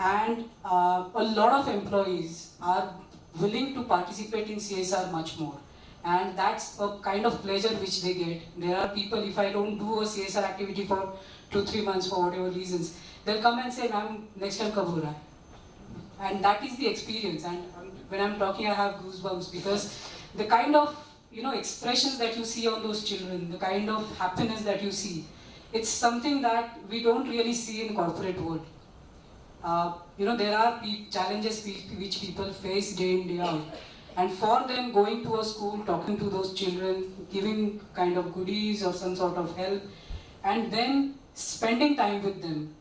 And a lot of employees are willing to participate in CSR much more. And that's a kind of pleasure which they get. There are people, if I don't do a CSR activity for 2-3 months for whatever reasons, they'll come and say, "Ma'am, next time kab ho raha hai?" And that is the experience. And when I'm talking, I have goosebumps, because the kind of expressions that you see on those children, the kind of happiness that you see, it's something that we don't really see in corporate world. There are challenges which people face day in, day out. And for them, going to a school, talking to those children, giving kind of goodies or some sort of help, and then spending time with them,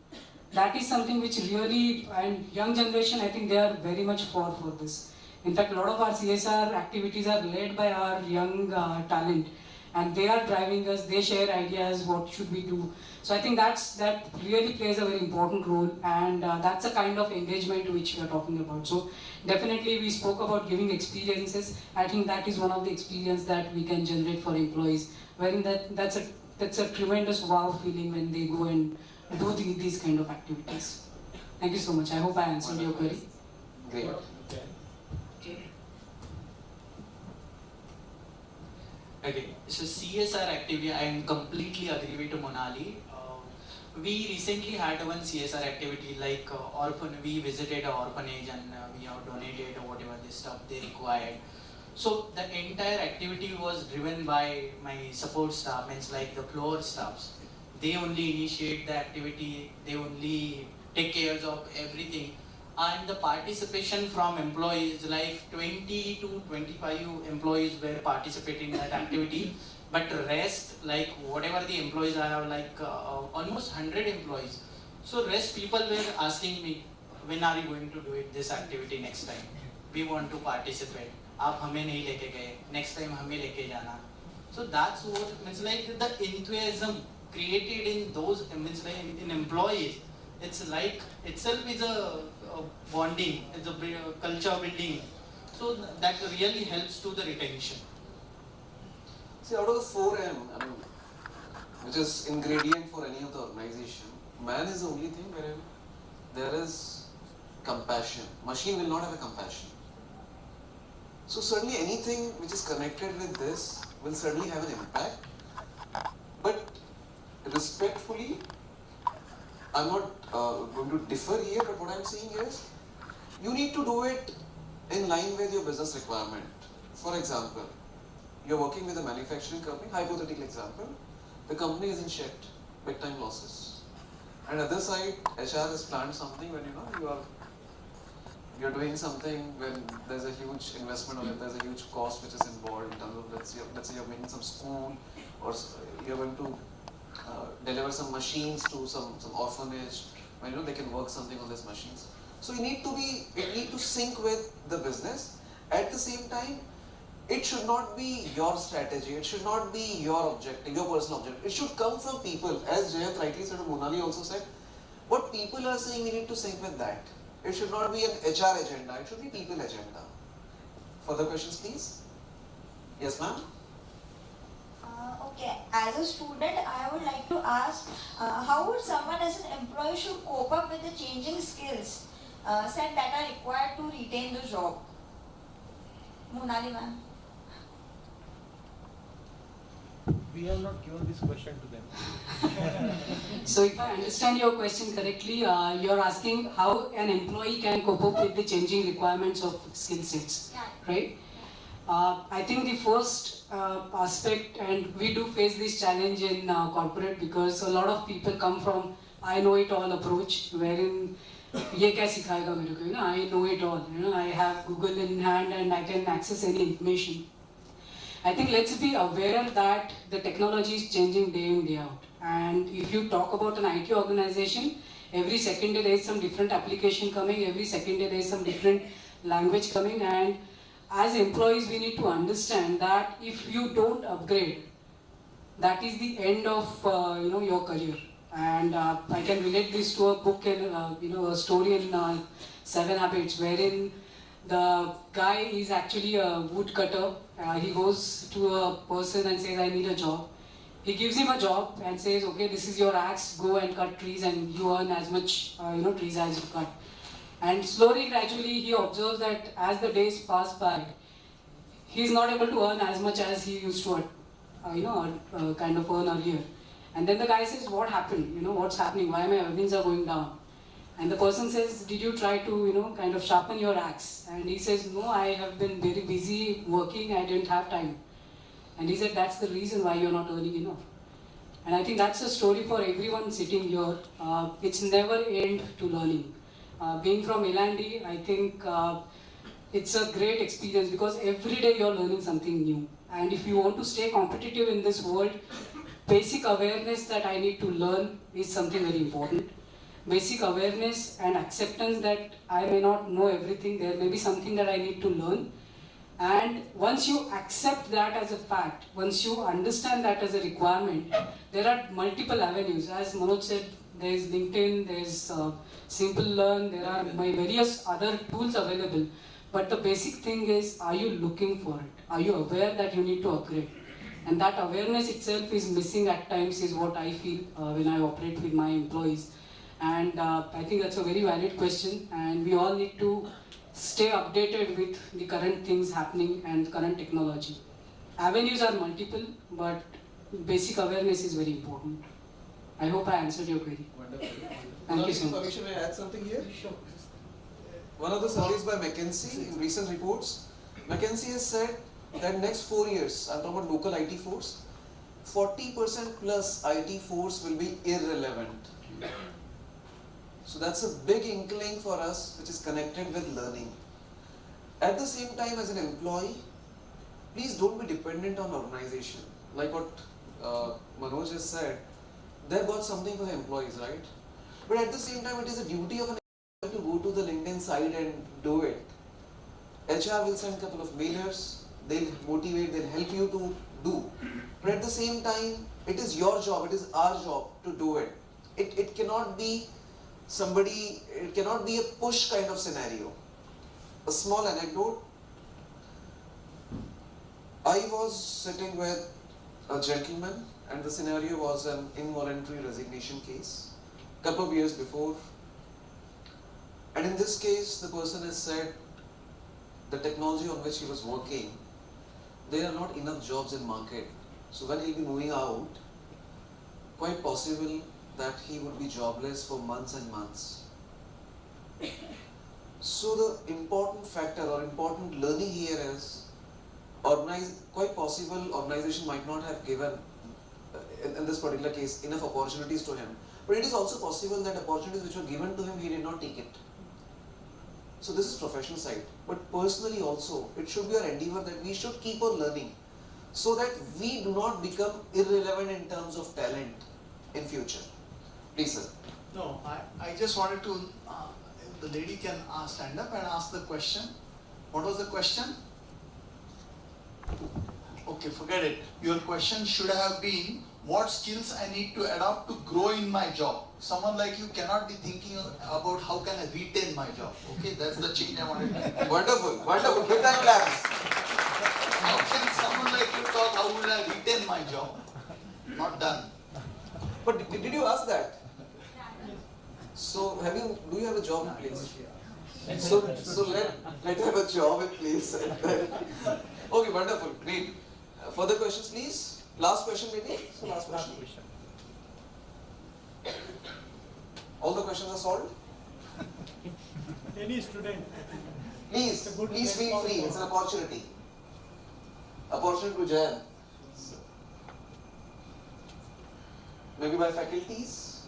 that is something which really, and young generation, I think they are very much for this. In fact, a lot of our CSR activities are led by our young talent, and they are driving us, they share ideas, what should we do. So I think that really plays a very important role, and that's a kind of engagement which we are talking about. So definitely we spoke about giving experiences. I think that is one of the experience that we can generate for employees, wherein that's a tremendous wow feeling when they go and do these kind of activities. Thank you so much. I hope I answered your query. Great. Okay, so CSR activity, I am completely agree with Monali. We recently had one CSR activity like we visited an orphanage, and we have donated whatever the stuff they required. So the entire activity was driven by my support staff, means like the floor staffs. They only initiate the activity, they only take care of everything. And the participation from employees, like 20 to 25 employees were participating in that activity. But rest, like whatever the employees I have, like almost 100 employees. So rest people were asking me, when are you going to do it, this activity next time? We want to participate. आप हमें नहीं लेके गए, next time हमें लेके जाना. So that's what means, like the enthusiasm created in those, means like in employees. It's like itself is a bonding, it's a culture building. So that really helps to the retention. See, out of the 4M, which is ingredient for any of the organization, man is the only thing wherein there is compassion. Machine will not have a compassion. So certainly anything which is connected with this will certainly have an impact. But respectfully, I'm not going to differ here, but what I'm saying is, you need to do it in line with your business requirement. For example, you're working with a manufacturing company, hypothetical example, the company is in shit, big time losses. And other side, HR has planned something when you're doing something when there's a huge investment or there's a huge cost which is involved in terms of, let's say you're making some school, or you're going to deliver some machines to some orphanage, when they can work something on these machines. So you need to sync with the business. At the same time, it should not be your strategy, it should not be your objective, your personal objective. It should come from people. As Jayant rightly said, Monali also said, what people are saying, we need to sync with that. It should not be an HR agenda, it should be people agenda. Further questions, please? Yes, ma'am? Okay, as a student, I would like to ask, how would someone as an employee should cope up with the changing skills set that are required to retain the job? Monali ma'am. we have not given this question to them. So if I understand your question correctly, you're asking how an employee can cope up with the changing requirements of skill sets, right? I think the first aspect, and we do face this challenge in corporate because a lot of people come from I know it all approach, wherein ये क्या सिखाएगा मेरे को, I know it all, I have Google in hand and I can access any information. I think let's be aware that the technology is changing day in, day out. And if you talk about an IT organization, every second day there is some different application coming, every second day there is some different language coming, and as employees we need to understand that if you don't upgrade, that is the end of your career. And I can relate this to a book and a story in 7 Habits, wherein the guy is actually a woodcutter. He goes to a person and says, I need a job. He gives him a job and says, okay, this is your axe, go and cut trees and you earn as much trees as you cut. And slowly, gradually, he observes that as the days pass by, he is not able to earn as much as he used to kind of earn earlier. And then the guy says, what happened? What's happening? Why my earnings are going down? And the person says, did you try to, kind of sharpen your axe? And he says, no, I have been very busy working, I didn't have time. And he said, that's the reason why you're not earning enough. And I think that's a story for everyone sitting here. It's never end to learning. Being from L&D, I think it's a great experience because every day you're learning something new. And if you want to stay competitive in this world, basic awareness that I need to learn is something very important. Basic awareness and acceptance that I may not know everything, there may be something that I need to learn. And once you accept that as a fact, once you understand that as a requirement, there are multiple avenues. As Manoj said, there is LinkedIn, there is Simple Learn, there are various other tools available. But the basic thing is, are you looking for it? Are you aware that you need to upgrade? And that awareness itself is missing at times is what I feel when I operate with my employees. And I think that's a very valid question, and we all need to stay updated with the current things happening and current technology. Avenues are multiple, but basic awareness is very important. I hope I answered your query. Wonderful. Thank you so much. Permission, may I add something here? Sure. One of the surveys by McKinsey in recent reports, McKinsey has said that next 4 years, I'm talking about local IT force, 40% plus IT force will be irrelevant. So that's a big inkling for us which is connected with learning. At the same time, as an employee, please don't be dependent on organization. Like what Manoj has said, they've got something for the employees, right? But at the same time, it is a duty of an employee to go to the LinkedIn site and do it. HR will send a couple of mailers, they'll motivate, they'll help you to do. But at the same time, it is your job, it is our job to do it. It cannot be it cannot be a push kind of scenario. A small anecdote. I was sitting with a gentleman and the scenario was an involuntary resignation case, couple of years before. And in this case, the person has said the technology on which he was working, there are not enough jobs in market. So when he'll be moving out, quite possible that he would be jobless for months and months. So the important factor or important learning here is, quite possible organization might not have given, in this particular case, enough opportunities to him. But it is also possible that opportunities which were given to him, he did not take it. So this is professional side. But personally also, it should be our endeavor that we should keep on learning so that we do not become irrelevant in terms of talent in future. Please, sir. No, I just wanted to, if the lady can stand up and ask the question. What was the question? Okay, forget it. Your question should have been, what skills I need to adopt to grow in my job. Someone like you cannot be thinking about how can I retain my job. Okay, that's the change I wanted to make. Wonderful, wonderful. Give that claps. How can someone like you talk, how will I retain my job? Not done. But did you ask that? So do you have a job in place? So let have a job in place. Okay, wonderful, great. Further questions, please. Last question maybe? So last question. All the questions are solved? Any student. Please feel free, it's an opportunity. Opportunity to join. Maybe by faculties?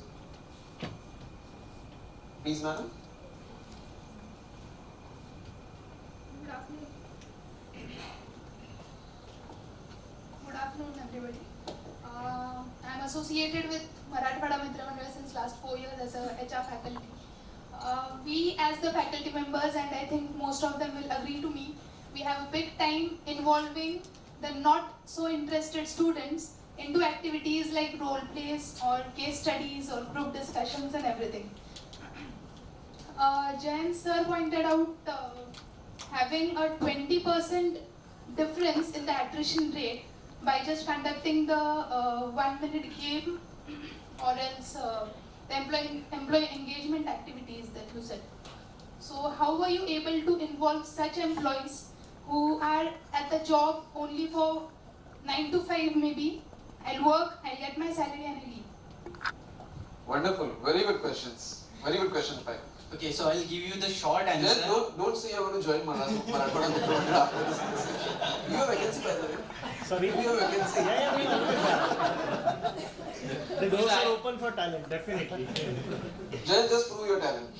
Please, madam. Good afternoon. Good afternoon, everybody. I'm associated with Marathwada Mitra Mandal since last 4 years as a HR faculty. We as the faculty members, and I think most of them will agree to me, we have a big time involving the not so interested students into activities like role plays or case studies or group discussions and everything. Jayan sir pointed out having a 20% difference in the attrition rate by just conducting the 1 minute game or else the employee engagement activities that you said. So how were you able to involve such employees who are at the job only for 9 to 5 maybe? I'll work, I'll get my salary and I'll leave. Wonderful. Very good questions. Very good question, Pai. Okay, so I'll give you the short answer. Then don't say you're going to join Marathwada Mitra Mandal after this conversation. You have vacancy, by the way. Sorry? You have vacancy. Yeah, we know. The doors are open for talent, definitely. Just prove your talent.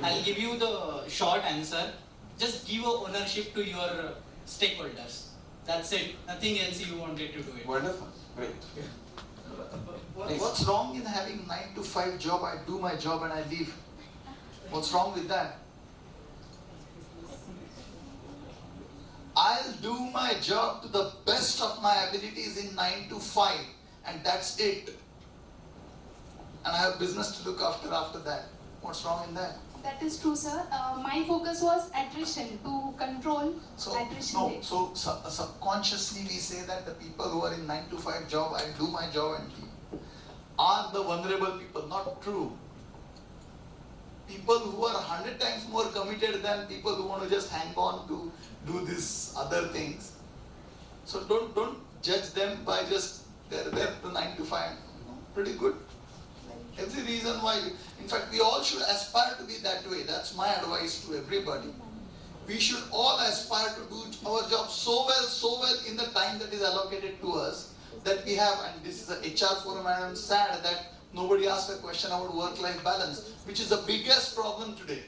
I'll give you the short answer. Just give a ownership to your stakeholders. That's it. Nothing else you wanted to do it. Wonderful. Great. Please. What's wrong in having 9 to 5 job? I do my job and I leave. What's wrong with that? I'll do my job to the best of my abilities in 9 to 5 and that's it. And I have business to look after that. What's wrong in that? That is true, sir. My focus was attrition, to control attrition rate. So subconsciously we say that the people who are in 9 to 5 job, I'll do my job and leave, are the vulnerable people. Not true. People who are 100 times more committed than people who want to just hang on to do these other things. So don't judge them by just they're there to 9 to 5. Pretty good. Every reason why, in fact, we all should aspire to be that way. That's my advice to everybody. We should all aspire to do our job so well in the time that is allocated to us that we have, and this is a HR forum and I'm sad that nobody asked a question about work-life balance, which is the biggest problem today.